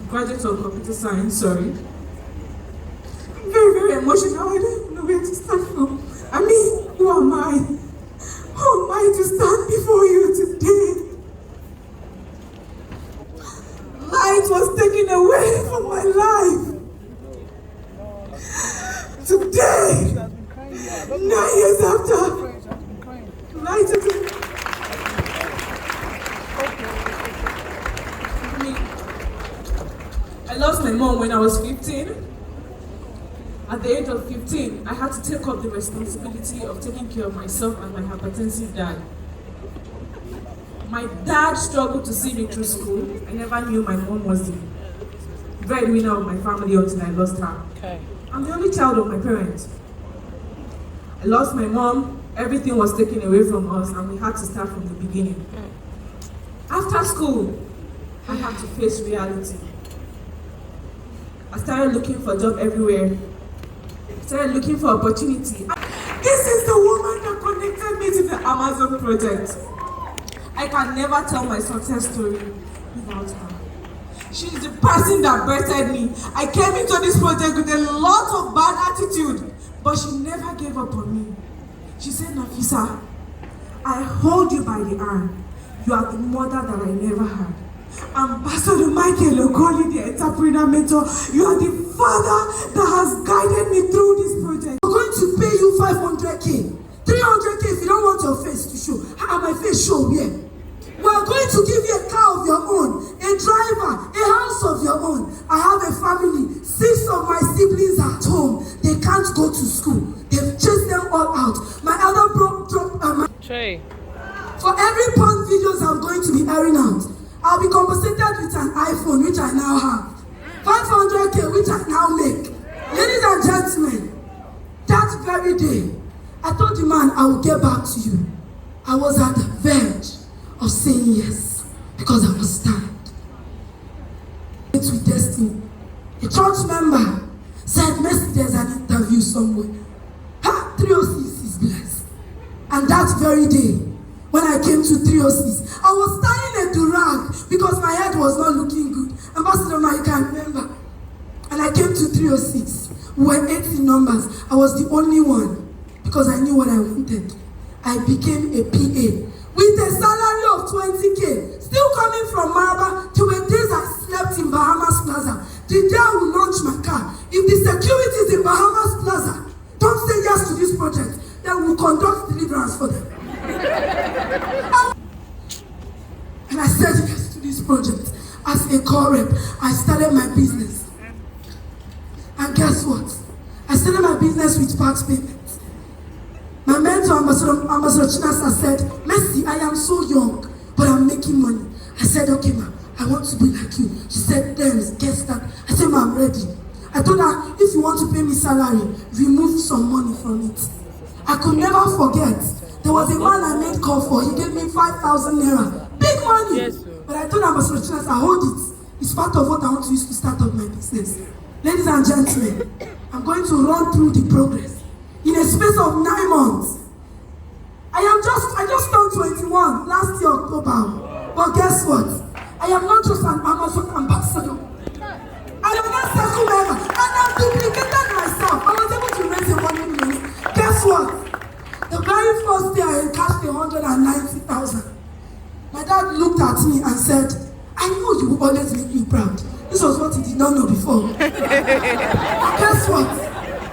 graduate of computer science, sorry. I'm very, very emotional. I don't know where to start from. I mean, who am I? Who am I to stand before you today? Light was taken away from my life. Today, 9 years after, light is I lost my mom when I was 15. At the age of 15, I had to take up the responsibility of taking care of myself and my hypertensive dad. My dad struggled to see me through school. I never knew my mom was the breadwinner of my family until I lost her. Okay. I'm the only child of my parents. I lost my mom, everything was taken away from us, and we had to start from the beginning. After school, I had to face reality. I started looking for a job everywhere. I started looking for opportunity. This is the woman that connected me to the Amazon project. I can never tell my success story without her. She's the person that birthed me. I came into this project with a lot of bad attitude, but she never gave up on me. She said, Nafisa, I hold you by the arm. You are the mother that I never had. Ambassador Michael Okoli, the entrepreneur mentor, you are the father that has guided me through this project. We're going to pay you 500K, 300K if you don't want your face to show. How my face show here? We're going to give you a car of your own, a driver, a house of your own. I have a family. 6 of my siblings are at home. They can't go to school. They've chased them all out. My elder brother, for every porn videos I'm going to be airing out, I'll be compensated with an iPhone, which I now have. 500K, which I now make. Ladies and gentlemen, that very day, I told the man I will get back to you. I was at the verge of saying yes, because I was tired. It's with destiny. A church member said, Mercy, there's an interview somewhere. 306 is blessed. And that very day, when I came to 306, I was tying a durag because my head was not looking good. Ambassador, I can remember. And I came to 306. We were 80 numbers. I was the only one because I knew what I wanted. I became a PA with a salary of 20K. Still coming from Maraba. There were days I slept in Bahamas Plaza. The day I will launch my car, if the security is in Bahamas Plaza, don't say yes to this project, then we'll conduct deliverance for them. And I said yes to this project. As a core rep, I started my business. And guess what? I started my business with part payments. My mentor, Ambassador Chinasa, said, Mercy, I am so young, but I'm making money. I said, okay, ma, I want to be like you. She said, then, guess that. I said, ma, I'm ready. I told her, if you want to pay me salary, remove some money from it. I could never forget. There was a man I made call for. He gave me 5,000 naira. Big money. Yes, but I told Ambassador Chinasa, I hold it. It's part of what I want to use to start up my business. Ladies and gentlemen, I'm going to run through the progress. In a space of 9 months, I just turned 21 last year, October. But guess what? I am not just an Amazon ambassador. I am not second member. And I've duplicated myself. I was able to raise a 1 million. Guess what? The very first day I cashed 190,000. My dad looked at me and said, I know you will always make me proud. This was what he did not know before. Guess what?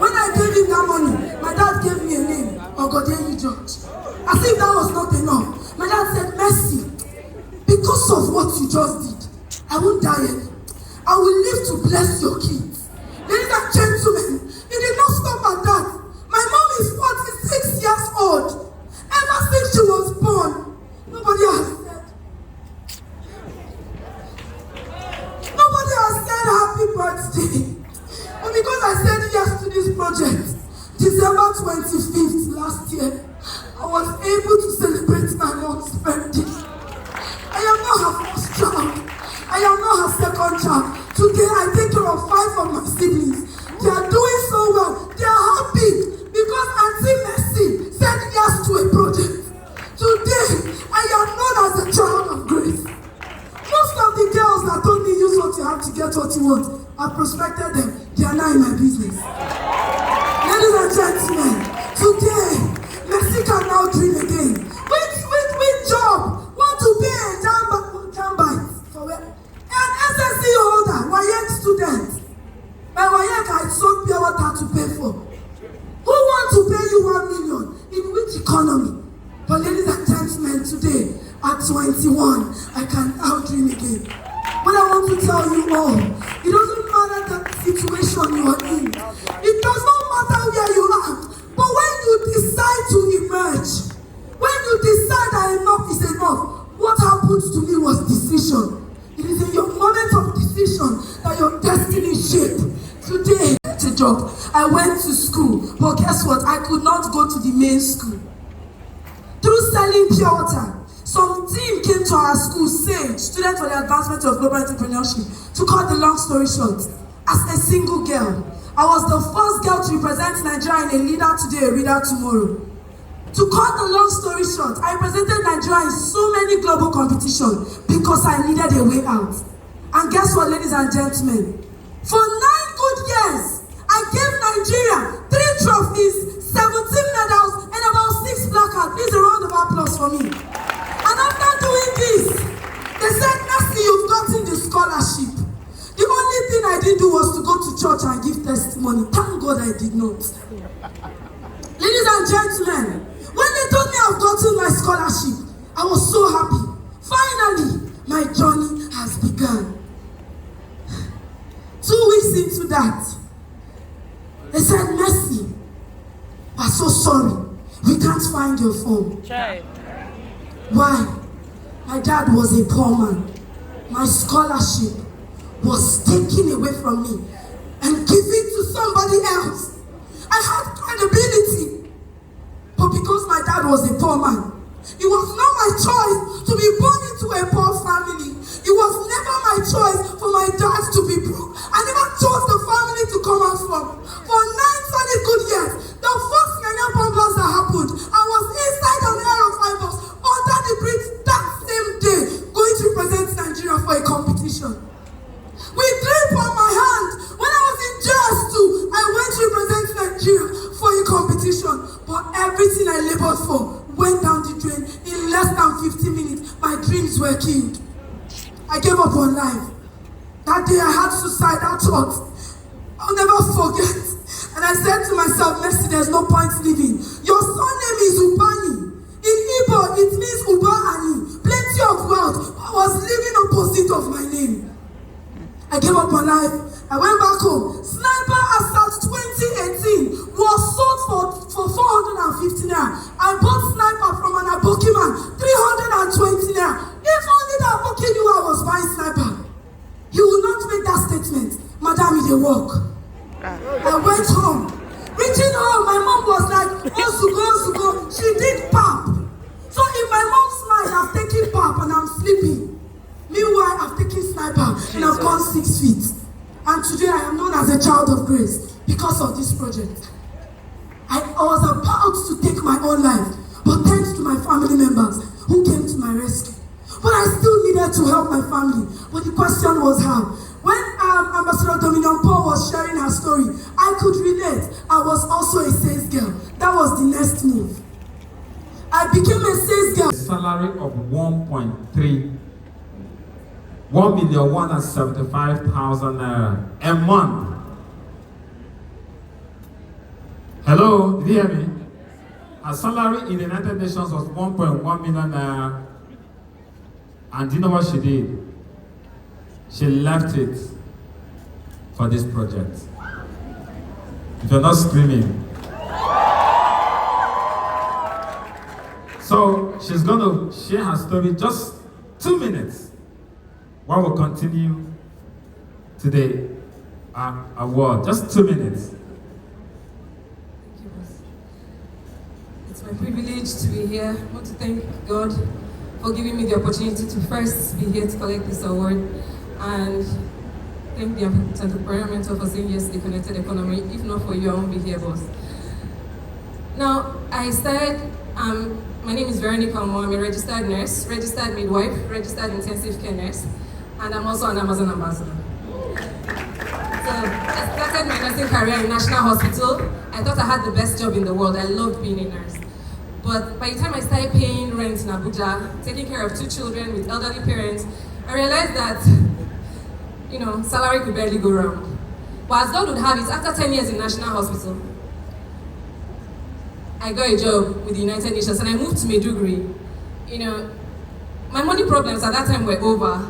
When I gave him that money, my dad gave me a name, Ogodeli George. As if that was not enough. My dad said, Mercy, because of what you just did, I won't die yet. I will live to bless your kids. Ladies and gentlemen, it did not stop at that. My mom is 46 years old. Ever since she was born, nobody has said happy birthday. But because I said yes to this project, December 25th last year, I was able to celebrate my mom's birthday. I am not her first child. I am not her second child. Today I take care of 5 of my siblings. They are doing so well. They are happy because Auntie Mercy said yes to a project. Today I am known as a child of grace. Most of the girls that told me use what you have to get what you want. I prospected them. They are now in my business. Ladies and gentlemen, today, Messi can now dream again. With job, want to be a jambite for where? An SSC holder, WAEC student. My WAEC I sold pure water to pay for. Who want to pay you 1 million? In which economy? But ladies and gentlemen, today, at 21, I can now dream again. But I want to tell you all, it doesn't matter the situation you are in. It does not matter where you are. But when you decide to emerge, when you decide that enough is enough, what happens to me was decision. It is in your moment of decision that your destiny is shaped. Today, it's a job. I went to school, but guess what? I could not go to the main school. Through selling pure water, some team came to our school, SAGE, Students for the Advancement of Global Entrepreneurship. To cut the long story short, as a single girl, I was the first girl to represent Nigeria in a leader today, a reader tomorrow. To cut the long story short, I represented Nigeria in so many global competitions because I needed a way out. And guess what, ladies and gentlemen? For 9 good years, I gave Nigeria 3 trophies, 17 medals, and about 6 placards. Please a round of applause for me. And after doing this, they said, Messi, you've gotten the scholarship. The only thing I didn't do was to go to church and give testimony. Thank God I did not. Ladies and gentlemen, when they told me I've gotten my scholarship, I was so happy. Finally, my journey has begun. 2 weeks into that, they said, Messi, we're so sorry. We can't find your phone. Why? My dad was a poor man. My scholarship was taken away from me and given to somebody else. I had credibility. But because my dad was a poor man, it was not my choice to be born into a poor family. It was never my choice for my dad to be broke. I never chose the family to come out from. For 9 solid good years, the first Nigerian bomb blast that happened, I was inside an air of fibers under the bridge that same day, going to represent Nigeria for a competition. With drip on my hand, when I was in JS2, I went to represent Nigeria for a competition. But everything I labored for went down the drain. In less than 15 minutes, my dreams were killed. I gave up on life. That day I had suicidal thoughts. I'll never forget. And I said to myself, Messi, there's no point living. Your surname is Ubani. In Igbo, it means Ubani. Plenty of wealth. I was living opposite of my name. I gave up on life. I went back home. Sniper Assassin 2018 was sold for 450 naira. I bought Sniper from an Aboki man, 320 naira. If only the Aboki knew I was buying Sniper, he would not make that statement. Madam, it dey work. I went home. Reaching home, my mom was like, Osugo. She did pap. So in my mom's mind, I've taken pap and I'm sleeping. Meanwhile, I've taken Sniper and I've gone 6 feet. And today I am known as a child of grace because of this project. I was about to take my own life, but thanks to my family members who came to my rescue. But I still needed to help my family. But the question was how. When Ambassador Dominion Paul was sharing her story, I could relate. I was also a sales girl. That was the next move. I became a sales girl. A salary of 1,175,000 a month. Hello, did you hear me? Her salary in the United Nations was 1.1 million naira. And do you know what she did? She left it for this project. If you're not screaming. So she's going to share her story just 2 minutes. While we'll continue today, our word, just 2 minutes. It's my privilege to be here. I want to thank God for giving me the opportunity to first be here to collect this award, and thank the entrepreneurial mentor for saying yes to the connected economy. If not for you, I won't be here, boss. Now, I started, my name is Veronica. I'm a registered nurse, registered midwife, registered intensive care nurse, and I'm also an Amazon ambassador. I started my nursing career in National Hospital. I thought I had the best job in the world. I loved being a nurse. But by the time I started paying rent in Abuja, taking care of 2 children with elderly parents, I realized that, salary could barely go round. But as God would have it, after 10 years in National Hospital, I got a job with the United Nations and I moved to Maiduguri. My money problems at that time were over,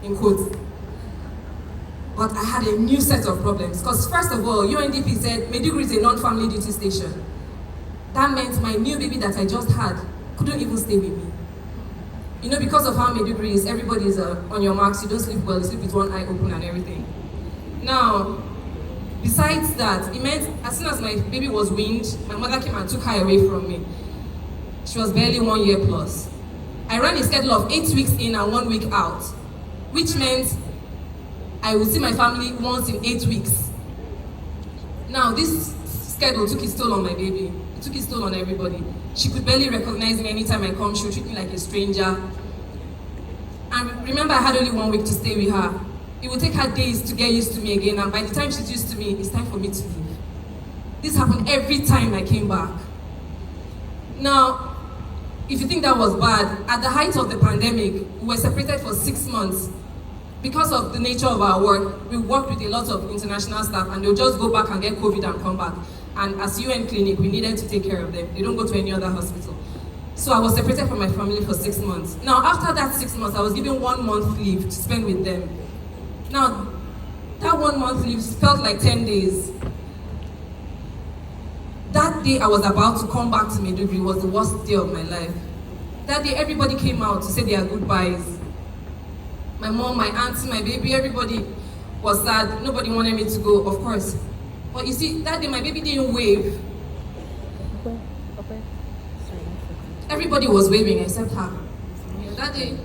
in quotes. But I had a new set of problems. Because first of all, UNDP said Maiduguri is a non-family duty station. That meant my new baby that I just had couldn't even stay with me. Because of how Maiduguri is, everybody is on your marks, you don't sleep well, you sleep with one eye open and everything. Now, besides that, it meant as soon as my baby was weaned, my mother came and took her away from me. She was barely 1 year plus. I ran a schedule of 8 weeks in and 1 week out, which meant I would see my family once in 8 weeks. Now, this schedule took its toll on my baby. It took its toll on everybody. She could barely recognize me anytime I come. She would treat me like a stranger. And remember, I had only 1 week to stay with her. It would take her days to get used to me again, and by the time she's used to me, it's time for me to leave. This happened every time I came back. Now, if you think that was bad, at the height of the pandemic, we were separated for 6 months. Because of the nature of our work, we worked with a lot of international staff and they'll just go back and get COVID and come back. And as UN clinic, we needed to take care of them. They don't go to any other hospital. So I was separated from my family for 6 months. Now, after that 6 months, I was given 1 month leave to spend with them. Now, that 1 month leave felt like 10 days. That day I was about to come back to Maiduguri was the worst day of my life. That day, everybody came out to say their goodbyes. My mom, my auntie, my baby, everybody was sad. Nobody wanted me to go, of course. But you see, that day my baby didn't wave. Everybody was waving except her. That day,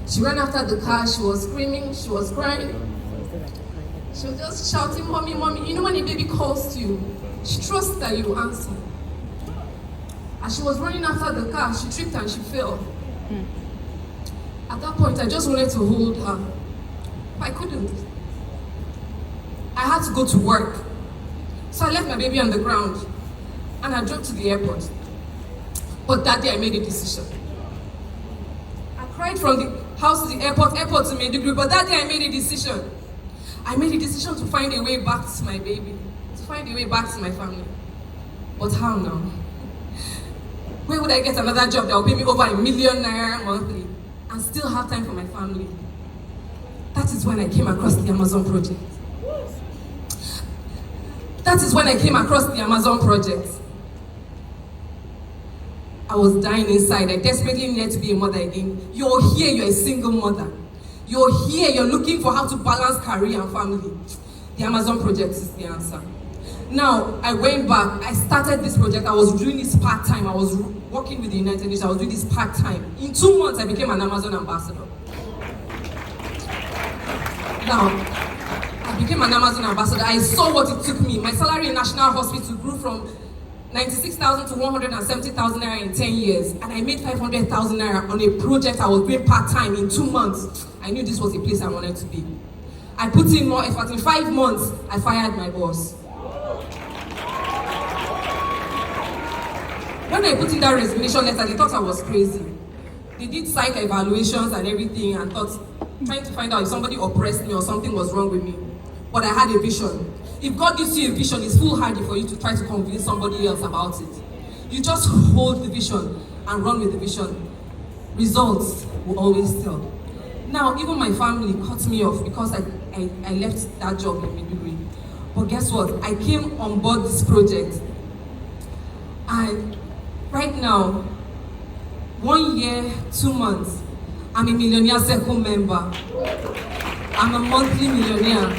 she ran after the car, she was screaming, she was crying. She was just shouting, "Mommy, mommy." You know when a baby calls to you, she trusts that you answer. As she was running after the car, she tripped and she fell. At that point, I just wanted to hold her. But I couldn't. I had to go to work. So I left my baby on the ground and I drove to the airport. But that day I made a decision. I cried from the house to the airport to Maiduguri, but that day I made a decision. I made a decision to find a way back to my baby, to find a way back to my family. But how now? Where would I get another job that will pay me over ₦1 million monthly and still have time for my family? That is when I came across the Amazon project. I was dying inside. I desperately needed to be a mother again. You're here, you're a single mother. You're here, you're looking for how to balance career and family. The Amazon project is the answer. Now, I went back, I started this project, I was doing this part-time, I was working with the United Nations, I was doing this part-time. In 2 months, I became an Amazon ambassador. Now, I became an Amazon ambassador. I saw what it took me. My salary in National Hospital grew from 96,000 to 170,000 naira in 10 years. And I made 500,000 naira on a project I was doing part-time in 2 months. I knew this was a place I wanted to be. I put in more effort. In 5 months, I fired my boss. When I put in that resignation letter, they thought I was crazy. They did psych evaluations and everything and trying to find out if somebody oppressed me or something was wrong with me. But I had a vision. If God gives you a vision, it's foolhardy for you to try to convince somebody else about it. You just hold the vision and run with the vision. Results will always tell. Now, even my family cut me off because I left that job in Maiduguri. But guess what? I came on board this project. And right now, 1 year, 2 months, I'm a Millionaire Circle member. I'm a monthly millionaire.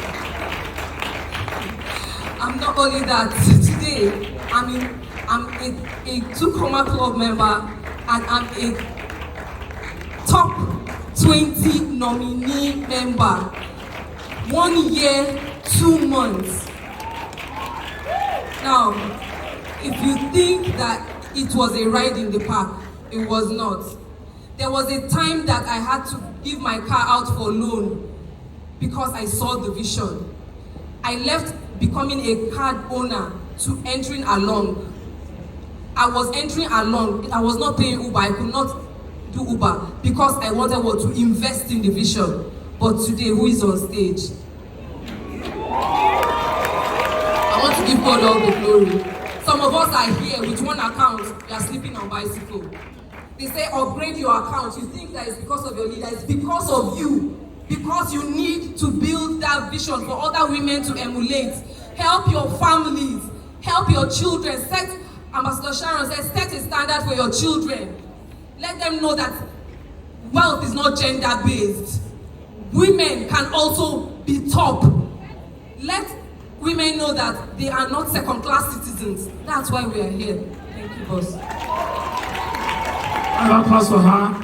I'm not only that, today, I'm a 2 Club member and I'm a top 20 nominee member. 1 year, 2 months. Now, if you think that it was a ride in the park, it was not. There was a time that I had to give my car out for loan because I saw the vision. I left becoming a card owner to entering along. I was entering along. I was not paying Uber. I could not do Uber because I wanted to invest in the vision. But today, who is on stage? I want to give God all the glory. Some of us are here with one account. You are sleeping on bicycle. They say upgrade your account. You think that it's because of your leader. It's because of you. Because you need to build that vision for other women to emulate. Help your families. Help your children. Ambassador Sharon says, set a standard for your children. Let them know that wealth is not gender-based. Women can also be top. Let women know that they are not second-class citizens. That's why we are here. Thank you, boss. Applause for her.